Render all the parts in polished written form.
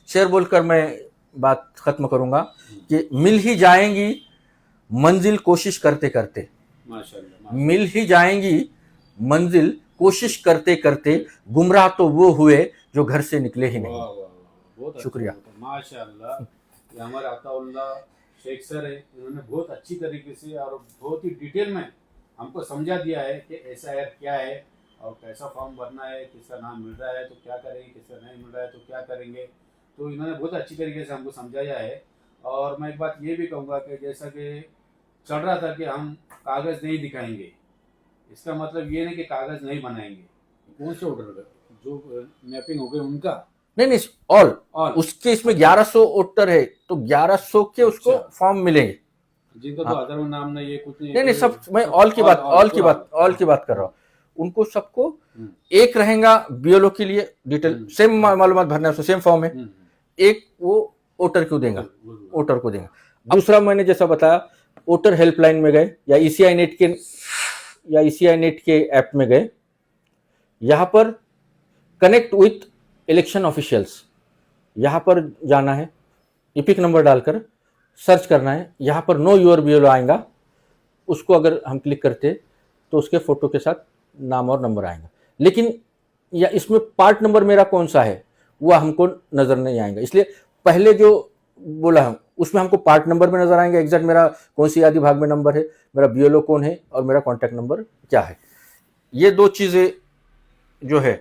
शेर बोलकर मैं बात खत्म करूंगा कि मिल ही जाएंगी मंजिल कोशिश करते करते, माशाल्लाह मिल ही जाएंगी मंजिल कोशिश करते करते, गुमराह तो वो हुए जो घर से निकले ही वाह नहीं। वाह वाह, बहुत अच्छा, शुक्रिया। माशाल्लाह। ये हमारे अताउल्लाह शेख सर है, इन्होंने बहुत अच्छी तरीके से और बहुत ही डिटेल में हमको समझा दिया है कि एसआईआर क्या है और कैसा फॉर्म भरना है, किसका नाम मिल रहा है तो क्या करेंगे, किसका नहीं मिल रहा है तो क्या करेंगे। तो इन्होंने बहुत अच्छी तरीके से हमको समझाया है। और मैं एक बात ये भी कहूँगा कि जैसा कि चल रहा था कि हम कागज़ नहीं दिखाएंगे, इसका मतलब ये नहीं कि कागज़ नहीं बनाएंगे। कौन से ऑर्डर का जो मैपिंग हो गई उनका? नहीं, ऑल ऑल उसके इसमें 1100 वोटर है तो 1100 के उसको अच्छा। फॉर्म मिलेंगे। जिनका तो आधार में नाम नहीं है, कुछ नहीं है, नहीं, सब मैं सब ऑल की बात पूरा ऑल की बात कर रहा हूँ। उनको सबको एक रहेगा बीएलओ के लिए डिटेल सेम मालूमात भरना है, सेम फॉर्म है। एक वो वोटर को देगा, वोटर को देगा। दूसरा मैंने जैसा बताया, वोटर हेल्पलाइन में गए या ईसीआई नेट के ऐप में गए, यहाँ पर कनेक्ट विथ इलेक्शन ऑफिशियल्स, यहाँ पर जाना है, इपिक नंबर डालकर सर्च करना है, यहाँ पर नो योर बीएलओ आएगा, उसको अगर हम क्लिक करते तो उसके फोटो के साथ नाम और नंबर आएगा। लेकिन या इसमें पार्ट नंबर मेरा कौन सा है वह हमको नज़र नहीं आएगा, इसलिए पहले जो बोला हम उसमें हमको पार्ट नंबर में नज़र आएंगे, एग्जैक्ट मेरा कौन सी आदि भाग में नंबर है, मेरा बीएलओ कौन है और मेरा कॉन्टैक्ट नंबर क्या है। ये दो चीज़ें जो है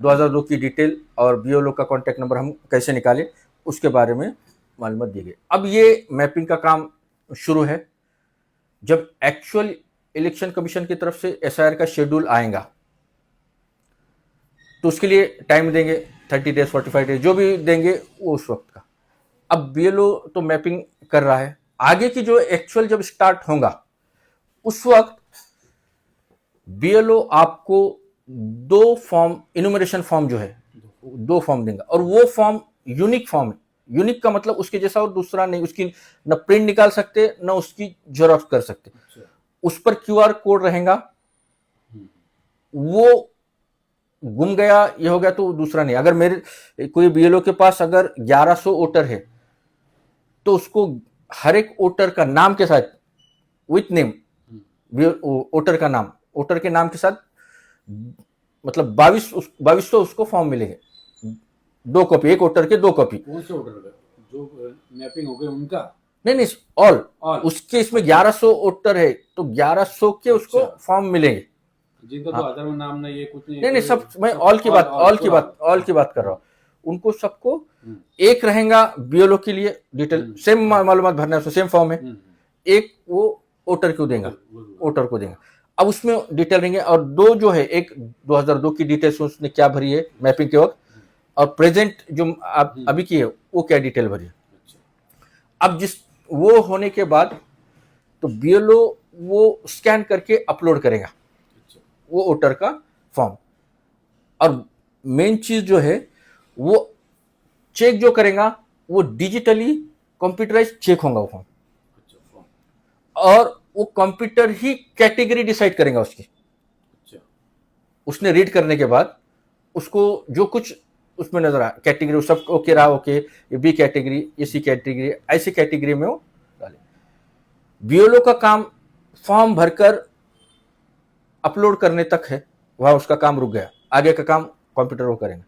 2002 की डिटेल और बीएलओ का कॉन्टैक्ट नंबर हम कैसे निकालें उसके बारे में मालूमात दी गई। अब ये मैपिंग का काम शुरू है। जब एक्चुअल इलेक्शन कमीशन की तरफ से एसआईआर का शेड्यूल आएगा तो उसके लिए टाइम देंगे, 30 डेज 45 डेज जो भी देंगे वो उस वक्त का। अब बीएलओ तो मैपिंग कर रहा है, आगे की जो एक्चुअल जब स्टार्ट होगा उस वक्त बीएलओ आपको दो फॉर्म, इनुमरेशन फॉर्म जो है दो फॉर्म देगा और वो फॉर्म यूनिक फॉर्म है। यूनिक का मतलब उसके जैसा और दूसरा नहीं, उसकी न प्रिंट निकाल सकते न उसकी जेरॉक्स कर सकते। उस पर क्यूआर कोड रहेगा, वो गुम गया ये हो गया तो दूसरा नहीं। अगर मेरे कोई बीएलओ के पास अगर 1100 वोटर है तो उसको हर एक वोटर का नाम के साथ विथ नेम, वोटर का नाम, वोटर के नाम के साथ मतलब 2200 उसको फॉर्म मिलेंगे, 2 कॉपी, एक वोटर के 2 कॉपी। कौन से ऑर्डर का जो मैपिंग हो गई उनका? नहीं, ऑल उसके इसमें 1100 वोटर है तो 1100 के उसको फॉर्म मिलेंगे। जिनका तो आधार में नाम नहीं है, कुछ नहीं, सब मैं ऑल की बात कर रहा हूँ। उनको सबको एक रहेगा बीएलओ के लिए डिटेल सेम मालूमात भरना है, सेम फॉर्म है। एक वो वोटर को देगा, अब उसमें डिटेल रहेंगे और दो जो है, एक 2002 की डिटेल्स उसने क्या भरी है मैपिंग के वक्त और प्रेजेंट जो अभी की है वो क्या डिटेल भरी है। अब जिस वो होने के बाद तो बीएलओ वो स्कैन करके अपलोड करेगा वो वोटर का फॉर्म, और मेन चीज जो है वो चेक जो करेगा वो डिजिटली कंप्यूटराइज चेक होगा वो फॉर्म, और वो कंप्यूटर ही कैटेगरी डिसाइड करेगा उसकी। उसने रीड करने के बाद उसको जो कुछ उसमें नजर आया कैटेगरी सब ओके रहा, ओके ये बी कैटेगरी, ये सी कैटेगरी, ऐसी कैटेगरी में वो डाले। बीएलओ का काम फॉर्म भरकर अपलोड करने तक है, वहां उसका काम रुक गया, आगे का काम कंप्यूटर वो करेंगे।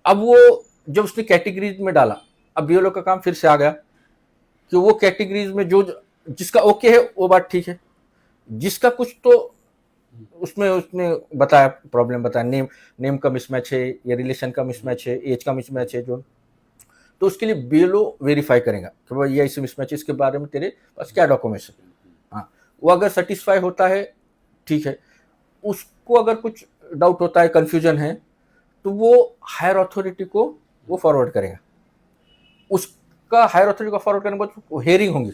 अब वो जब उसने कैटेगरीज में डाला, अब बीएलओ का काम फिर से आ गया कि वो कैटेगरीज में जो जिसका ओके है वो बात ठीक है, जिसका कुछ तो उसमें उसने बताया प्रॉब्लम बताया, नेम का मिसमैच है या रिलेशन का मिसमैच है, एज का मिसमैच है जो, तो उसके लिए बीएलओ वेरीफाई करेगा कि भाई ये ऐसे मिसमैच, इसके बारे में तेरे पास क्या डॉक्यूमेंट्स है। हाँ, वो अगर सेटिस्फाई होता है ठीक है, उसको अगर कुछ डाउट होता है, कंफ्यूजन है, तो वो हायर अथॉरिटी को वो फॉरवर्ड करेगा। उसका हायर अथॉरिटी को फॉरवर्ड करने के बाद हेयरिंग होंगी,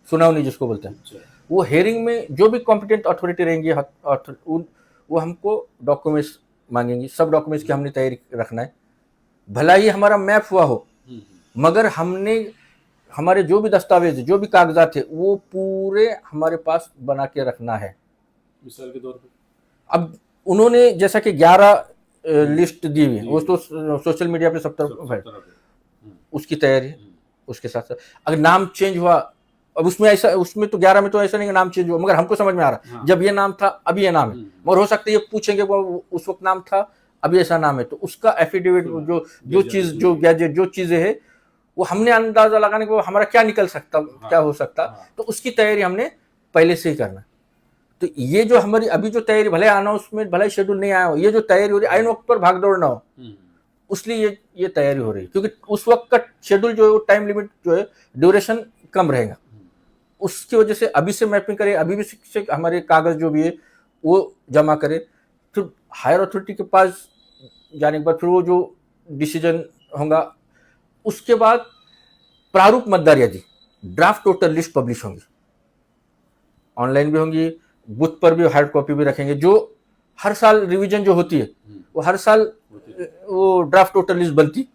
सुनावनी जिसको बोलते हैं। वो हेयरिंग में जो भी कॉम्पिटेंट अथॉरिटी रहेंगी वो हमको डॉक्यूमेंट्स मांगेंगी, सब डॉक्यूमेंट्स की हमने तैयारी रखना है। भला ही हमारा मैप हुआ हो मगर हमने हमारे जो भी दस्तावेज जो भी कागजात थे वो पूरे हमारे पास बना के रखना है। मिसाल के तौर पे अब उन्होंने जैसा कि 11 लिस्ट दी हुई है, वो तो सोशल मीडिया पे सब तरफ है, उसकी तैयारी उसके साथ साथ। अगर नाम चेंज हुआ, अब उसमें ऐसा, उसमें तो 11 में तो ऐसा नहीं कि नाम चेंज हुआ, मगर हमको समझ में आ रहा हाँ। जब ये नाम था अभी ये नाम है, मगर हो सकता है ये पूछेंगे वो उस वक्त नाम था अभी ऐसा नाम है, तो उसका एफिडेविट जो चीज जो गैजेट जो चीजें है वो हमने अंदाजा लगाने के हमारा क्या निकल सकता क्या हो सकता, तो उसकी तैयारी हमने पहले से ही करना। तो ये जो हमारी अभी जो तैयारी, भले अनाउंसमेंट भले शेड्यूल नहीं आया हो, ये जो तैयारी हो रही है आइन वक्त पर भाग दौड़ ना हो, उसलिए ये तैयारी हो रही है, क्योंकि उस वक्त का शेड्यूल जो है टाइम लिमिट जो है ड्यूरेशन कम रहेगा, उसकी वजह से अभी से मैपिंग करें, अभी भी से हमारे कागज जो भी है वो जमा करें, फिर हायर अथॉरिटी के पास जाने के बाद फिर वो जो डिसीजन होगा, उसके बाद प्रारूप मतदार यादी ड्राफ्ट वोटर लिस्ट पब्लिश होंगी, ऑनलाइन भी होंगी, बूथ पर भी हार्ड कॉपी भी रखेंगे, जो हर साल रिवीजन जो होती है वो हर साल वो ड्राफ्ट वोटर लिस्ट बनती,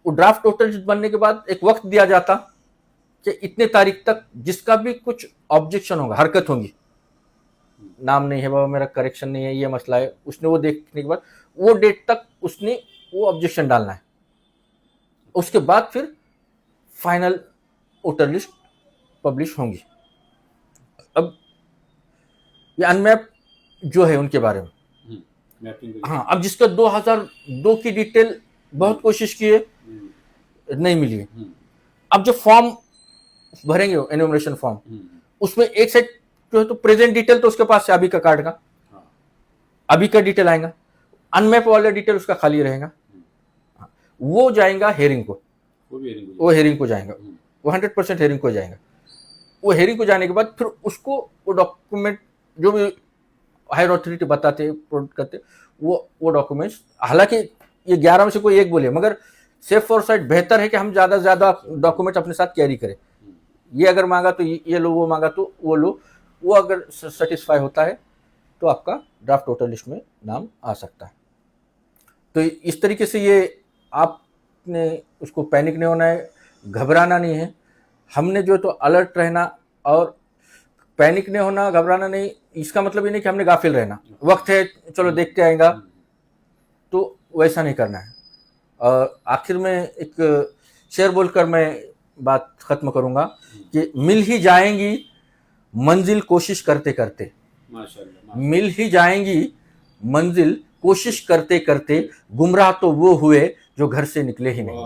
वो ड्राफ्ट वोटर लिस्ट बनने के बाद एक वक्त दिया जाता कि इतने तारीख तक जिसका भी कुछ ऑब्जेक्शन होगा, हरकत होंगी, नाम नहीं है बाबा मेरा करेक्शन नहीं है ये मसला है, उसने वो देखने के बाद वो डेट तक उसने वो ऑब्जेक्शन डालना है, उसके बाद फिर फाइनल वोटर लिस्ट पब्लिश होंगी। अब ये अनमैप जो है उनके बारे में, हाँ, अब जिसका 2002 की डिटेल बहुत कोशिश की है नहीं मिली है, अब जो फॉर्म भरेंगे एन्यूमरेशन फॉर्म, उसमें एक साइड जो है तो प्रेजेंट डिटेल तो उसके पास है अभी का कार्ड का, अभी का डिटेल आएगा, अनमैप वाला डिटेल उसका खाली रहेगा, वो जाएगा हेयरिंग को, वो हेयरिंग को जाएगा, वो 100% हेयरिंग को जाएगा, वो हेयरिंग को जाने के बाद फिर उसको वो डॉक्यूमेंट जो भी हायर अथॉरिटी बताते प्रोवाइड करते वो डॉक्यूमेंट्स, हालांकि ये 11 में से कोई एक बोले, मगर सेफ फॉर साइड बेहतर है कि हम ज़्यादा से ज़्यादा डॉक्यूमेंट अपने साथ कैरी करें, ये अगर मांगा तो ये लो, वो मांगा तो वो लो, वो अगर सेटिस्फाई होता है तो आपका ड्राफ्ट वोटर लिस्ट में नाम आ सकता है। तो इस तरीके से ये आपने उसको पैनिक नहीं होना है, घबराना नहीं है, हमने जो तो अलर्ट रहना, और पैनिक नहीं होना, घबराना नहीं, इसका मतलब ये नहीं कि हमने गाफिल रहना, वक्त है चलो देखते आएगा, तो वैसा नहीं करना है। और आखिर में एक शेर बोलकर मैं बात खत्म करूंगा कि मिल ही जाएंगी मंजिल कोशिश करते करते, माशाल्लाह, मिल ही जाएंगी मंजिल कोशिश करते करते, गुमराह तो वो हुए जो घर से निकले ही नहीं।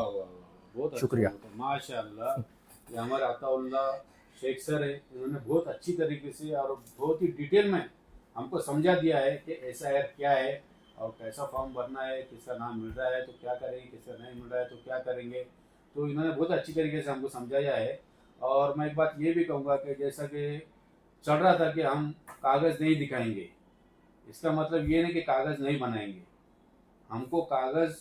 बहुत शुक्रिया। माशाल्लाह, ये हमारे अताउल्लाह शेख सर है, इन्होंने बहुत अच्छी तरीके से और बहुत ही डिटेल में हमको समझा दिया है कि SIR क्या है और कैसा फॉर्म भरना है, किसका नाम मिल रहा है तो क्या करेंगे, किसका नहीं मिल रहा है तो क्या करेंगे, तो इन्होंने बहुत अच्छी तरीके से हमको समझाया है। और मैं एक बात ये भी कहूँगा कि जैसा कि चल रहा था कि हम कागज़ नहीं दिखाएंगे, इसका मतलब ये नहीं कि कागज़ नहीं बनाएंगे, हमको कागज़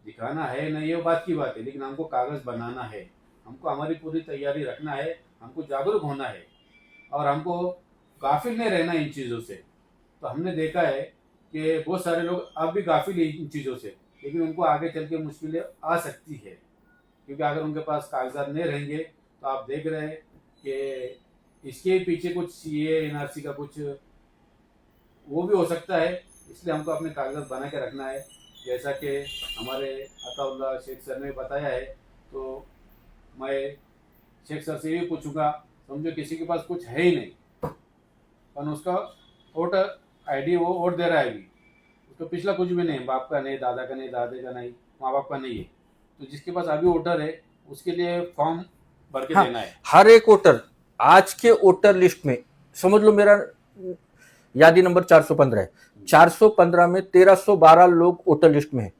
दिखाना है नहीं, ये बात की बात है, लेकिन हमको कागज़ बनाना है, हमको हमारी पूरी तैयारी रखना है, हमको जागरूक होना है और हमको गाफिल नहीं रहना इन चीज़ों से। तो हमने देखा है कि बहुत सारे लोग अब भी गाफिल हैं इन चीज़ों से, लेकिन उनको आगे चल के मुश्किलें आ सकती है, क्योंकि अगर उनके पास कागजात नहीं रहेंगे तो आप देख रहे हैं कि इसके पीछे कुछ CA NRC का कुछ वो भी हो सकता है, इसलिए हमको अपने कागजात बना के रखना है। जैसा कि हमारे अताउल्लाह शेख सर ने बताया है, तो मैं शेख सर से ये पूछूंगा, समझो किसी के पास कुछ है ही नहीं, पर उसका वोटर ID वो वोट दे रहा है, अभी उसका पिछला कुछ भी नहीं, बाप का नहीं, दादा का नहीं, दादे का नहीं, माँ बाप का नहीं है, तो जिसके पास अभी वोटर है उसके लिए फॉर्म भर के देना है। हर एक वोटर आज के वोटर लिस्ट में समझ लो मेरा यादी नंबर 415 है, 415 में 1312 लोग वोटर लिस्ट में है,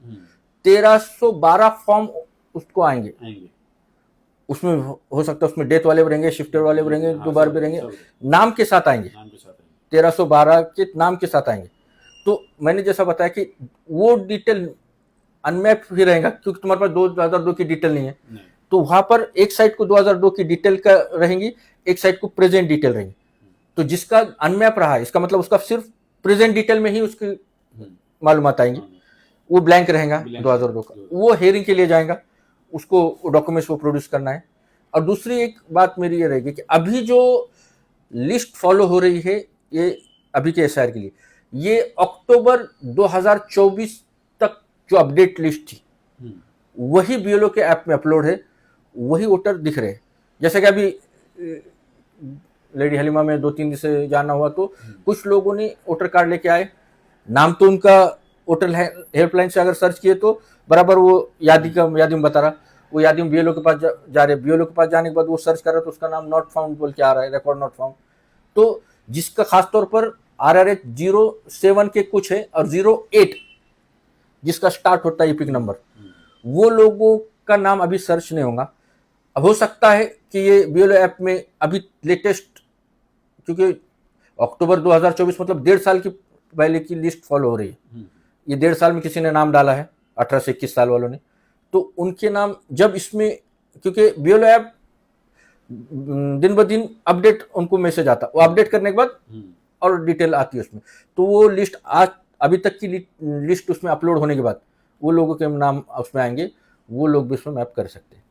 1312 फॉर्म उसको आएंगे, उसमें हो सकता है उसमें डेथ वाले भी रहेंगे, शिफ्टर वाले भी रहेंगे, दोबारा भी रहेंगे, नाम के साथ आएंगे, 1312 के नाम के साथ आएंगे। तो मैंने जैसा बताया कि वो डिटेल अनमैप ही रहेगा, क्योंकि तुम्हारे पास 2002 की डिटेल नहीं है, तो वहां पर एक साइड को 2002 की डिटेल का रहेंगी, एक साइड को प्रेजेंट डिटेल रहेंगी। तो जिसका अनमैप रहा है इसका मतलब उसका सिर्फ प्रेजेंट डिटेल में ही उसकी मालूमात आएंगी, वो ब्लैंक रहेगा 2002 का, वो हेयरिंग के लिए जाएगा, उसको डॉक्यूमेंट्स वो प्रोड्यूस करना है। और दूसरी एक बात मेरी ये रहेगी कि अभी जो लिस्ट फॉलो हो रही है ये अभी के SIR के लिए, ये अक्टूबर 2024 तक जो अपडेट लिस्ट थी वही बीएलओ के ऐप में अपलोड है, वही वोटर दिख रहे हैं। जैसे कि अभी लेडी हलीमा में 2-3 दिन से जाना हुआ, तो कुछ लोगों ने वोटर कार्ड लेके आए, नाम तो उनका वोटर हेल्पलाइन से अगर सर्च किए तो बराबर वो यादी में बता रहा, वो यादी में बीएलओ के पास जा रहे, बीएलओ के पास जाने के बाद वो सर्च कर रहा तो उसका नाम नॉट फाउंड बोल के आ रहा है, रिकॉर्ड नॉट फाउंड। तो जिसका खासतौर पर RRH 07 के कुछ है और 08 जिसका स्टार्ट होता है ईपिक नंबर, वो लोगों का नाम अभी सर्च नहीं होगा। अब हो सकता है कि ये बीएलओ ऐप में अभी लेटेस्ट, क्योंकि अक्टूबर 2024 मतलब 1.5 साल की पहले की लिस्ट फॉलो हो रही है, ये 1.5 साल में किसी ने नाम डाला है 18 से 21 साल वालों ने, तो उनके नाम जब इसमें, क्योंकि बीएलओ ऐप दिन ब दिन अपडेट उनको मैसेज आता, वो अपडेट करने के बाद और डिटेल आती है उसमें, तो वो लिस्ट आज अभी तक की लिस्ट उसमें अपलोड होने के बाद वो लोगों के नाम उसमें आएंगे, वो लोग भी उसमें मैप कर सकते हैं।